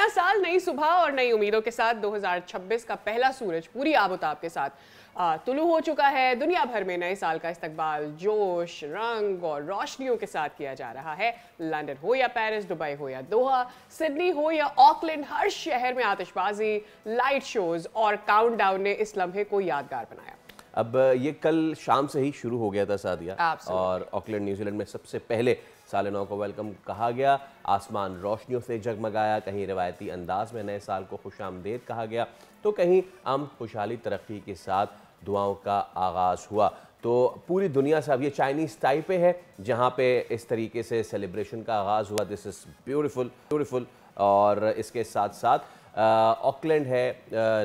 नया साल, नई सुबह और नई उम्मीदों के साथ 2026 का पहला सूरज पूरी आबोताब के साथ तुलू हो चुका है। दुनिया भर में नए साल का इस्तकबाल जोश, रंग और रोशनियों के साथ किया जा रहा है। लंदन हो या पेरिस, दुबई हो या दोहा, सिडनी हो या ऑकलैंड, हर शहर में आतिशबाजी, लाइट शोज और काउंटडाउन ने इस लम्हे को यादगार बनाया। अब ये कल शाम से ही शुरू हो गया था सादिया, और ऑकलैंड न्यूजीलैंड में सबसे पहले साल नौ को वेलकम कहा गया। आसमान रोशनियों से जगमगाया, कहीं रिवायती अंदाज में नए साल को खुशामदीद कहा गया, तो कहीं अमन खुशहाली तरक्की के साथ दुआओं का आगाज़ हुआ। तो पूरी दुनिया से अब ये चाइनीज़ ताइपे है जहाँ पे इस तरीके से सेलिब्रेशन का आगाज़ हुआ। This is beautiful beautiful. और इसके साथ साथ ऑकलैंड है,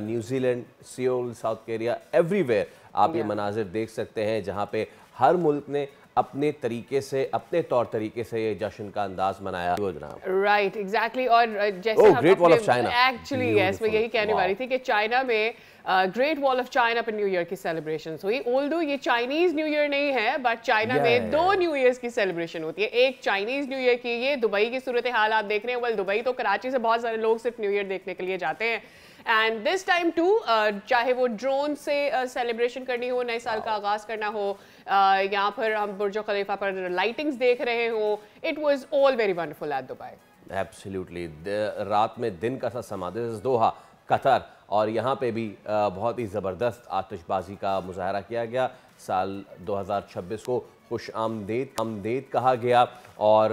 New Zealand, Seoul, south Korea, everywhere आप ये मनाजिर देख सकते हैं जहाँ पे हर मुल्क ने अपने तरीके से, अपने तौर तरीके से ये जश्न का अंदाज मनाया। Right, exactly. और जैसे great wall of China, actually yes, मैं यही कहने वाली थी कि चाइना में ग्रेट वॉल ऑफ चाइना पर न्यू ईयर की सेलिब्रेशन हुई। ऑल्दो ये चाइनीज न्यू ईयर नहीं है, बट चाइना में दो न्यू ईयर्स की सेलिब्रेशन होती है। एक चाइनीज न्यू ईयर की, ये दुबई की सूरत हाल आप देख रहे हैं। वेल, दुबई तो कराची से बहुत सारे लोग सिर्फ न्यू ईयर देखने के लिए जाते हैं। एंड दिस टाइम टू, चाहे वो ड्रोन से सेलिब्रेशन करनी हो, नए साल का आगाज करना हो, यहाँ पर हम बुर्ज खलीफा पर लाइटिंग्स देख रहे हो, it was all very wonderful at Dubai. Absolutely, रात में दिन का सा समा, दिस इज दोहा, कतर, और यहाँ पे भी बहुत ही ज़बरदस्त आतिशबाजी का मुजाहरा किया गया। साल 2026 को खुश आमदेद कहा गया और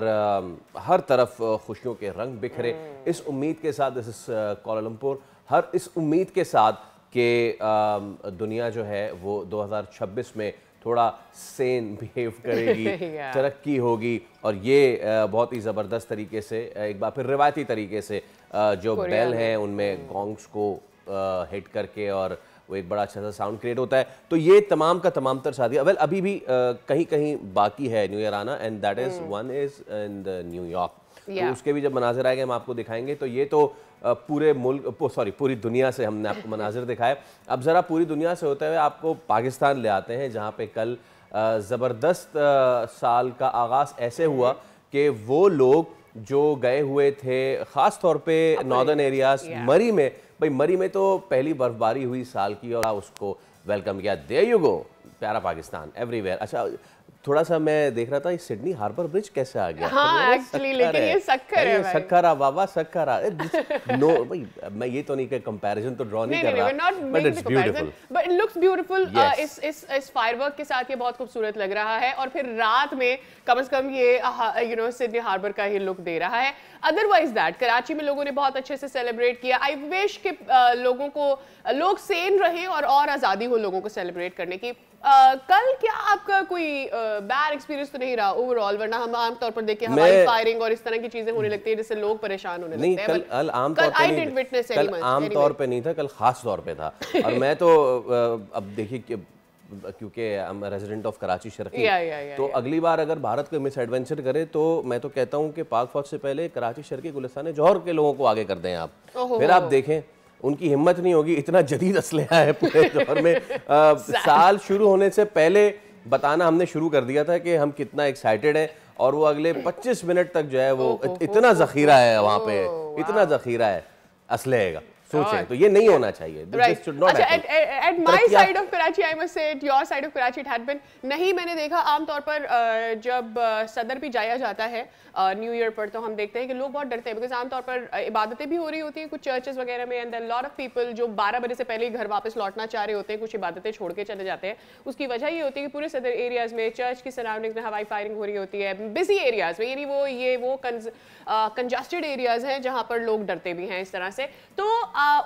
हर तरफ खुशियों के रंग बिखरे। इस उम्मीद के साथ, दिस इज कोलालमपुर, हर इस उम्मीद के साथ कि दुनिया जो है वो 2026 में थोड़ा सेन बिहेव करेगी, तरक्की होगी, और ये बहुत ही ज़बरदस्त तरीके से एक बार फिर रिवायती तरीके से जो बेल हैं उनमें गॉन्ग्स को हिट करके और वो एक बड़ा अच्छा सा साउंड क्रिएट होता है। तो ये तमाम का तमाम तर शादी वेल अभी भी कहीं कहीं बाकी है न्यू ईयर आना, and that is one is in the New York. तो उसके भी जब मनाजिर आएंगे हम आपको दिखाएंगे। तो ये तो पूरे मुल्क, पूरी दुनिया से हमने आपको मनाजिर दिखाए। अब ज़रा पूरी दुनिया से होते हुए आपको पाकिस्तान ले आते हैं, जहाँ पे कल ज़बरदस्त साल का आगाज़ ऐसे हुआ कि वो लोग जो गए हुए थे ख़ास तौर पे नॉर्दर्न एरियाज, मरी में, भाई मरी में तो पहली बर्फबारी हुई साल की और उसको वेलकम किया। देयर यू गो, प्यारा पाकिस्तान एवरीवेयर। अच्छा, थोड़ा सा मैं देख रहा था ये सिडनी हार्बर ब्रिज कैसे आ गया। हाँ, एक्चुअली, लेकिन ये सक्कर है भाई। सक्करा बाबा, सक्करा। नो भाई, मैं ये तो नहीं कि कंपैरिजन तो ड्रॉ नहीं कर रहा, but it's beautiful, but it looks beautiful. इस फायरवर्क के साथ ये बहुत खूबसूरत लग रहा है, और फिर रात में कम से कम ये सिडनी हार्बर का ही लुक दे रहा है। अदरवाइज दैट कराची में लोगों ने बहुत अच्छे से सेलिब्रेट किया। आई विश कि लोग सेन रहे और आज़ादी हो लोगों को सेलिब्रेट करने की। कल क्या आपका कोई बैड एक्सपीरियंस तो नहीं रहा ओवरऑल? वरना हम आमतौर पर देखिए हवाई फायरिंग और इस तरह की चीजें होने लगती है जिससे लोग परेशान होने लगते हैं। कल आमतौर पे नहीं था, कल खास तौर पे था। और मैं तो अब देखिए क्योंकि I am resident of Karachi Sharki, तो अगली बार अगर भारत को मिस एडवेंचर करे तो मैं तो कहता हूँ कि पाक फौज से पहले कराची शर्की गुलिस्तान जौहर के लोगों को आगे कर दें आप। फिर आप देखें उनकी हिम्मत नहीं होगी, इतना जदीद असलहा है पूरे जौहर में। साल शुरू होने से पहले बताना हमने शुरू कर दिया था कि हम कितना एक्साइटेड हैं, और वो अगले 25 मिनट तक जो है वो इतना जखीरा है वहाँ पे, इतना जखीरा है असलहे का, सोचें। तो ये नहीं होना चाहिए। At my side of Karachi, I must say, at your side of Karachi, it had been नहीं। मैंने देखा आमतौर पर जब सदर भी जाया जाता है न्यू ईयर पर, तो हम देखते हैं कि लोग बहुत डरते हैं, बिकॉज आमतौर पर इबादतें भी हो रही होती हैं कुछ चर्चेस वगैरह में, एंड लॉट ऑफ पीपल जो 12 बजे से पहले ही घर वापस लौटना चाह रहे होते हैं, कुछ इबादतें छोड़ के चले जाते हैं। उसकी वजह ये होती है कि पूरे सदर एरियाज में, चर्च की सराउंडिंग्स में हवाई फायरिंग हो रही होती है, बिजी एरियाज में, यानी वो कंजस्टेड एरियाज हैं जहाँ पर लोग डरते भी हैं इस तरह से। तो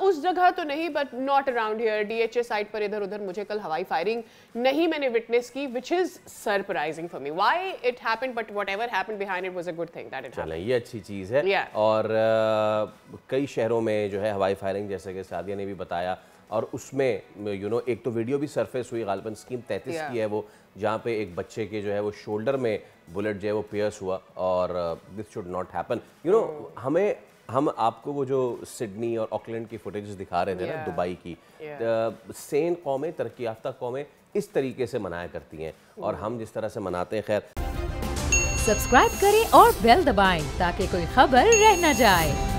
उस जगह तो नहीं, but not around here, DHA side पर इधर उधर मुझे कल हवाई फायरिंग नहीं मैंने विटनेस की, which is surprising for me. Why it happened, but whatever happened behind it was a good thing that it happened. ये अच्छी चीज़ है। और कई शहरों में जो है हवाई फायरिंग, जैसे कि सादिया ने भी बताया, और उसमें एक तो वीडियो भी सरफेस हुई, गालिबन स्कीम 33 की है वो, जहाँ पे एक बच्चे के जो है वो शोल्डर में बुलेट जो है वो पियर्स हुआ, और दिस शुड नॉट हैपन। हम आपको वो जो सिडनी और ऑकलैंड की फुटेजेस दिखा रहे थे ना दुबई की, सेन कौमें, तरक्की याफ्ता कौमें इस तरीके से मनाया करती हैं, और हम जिस तरह से मनाते हैं। खैर, सब्सक्राइब करें और बेल दबाएं ताकि कोई खबर रह न जाए।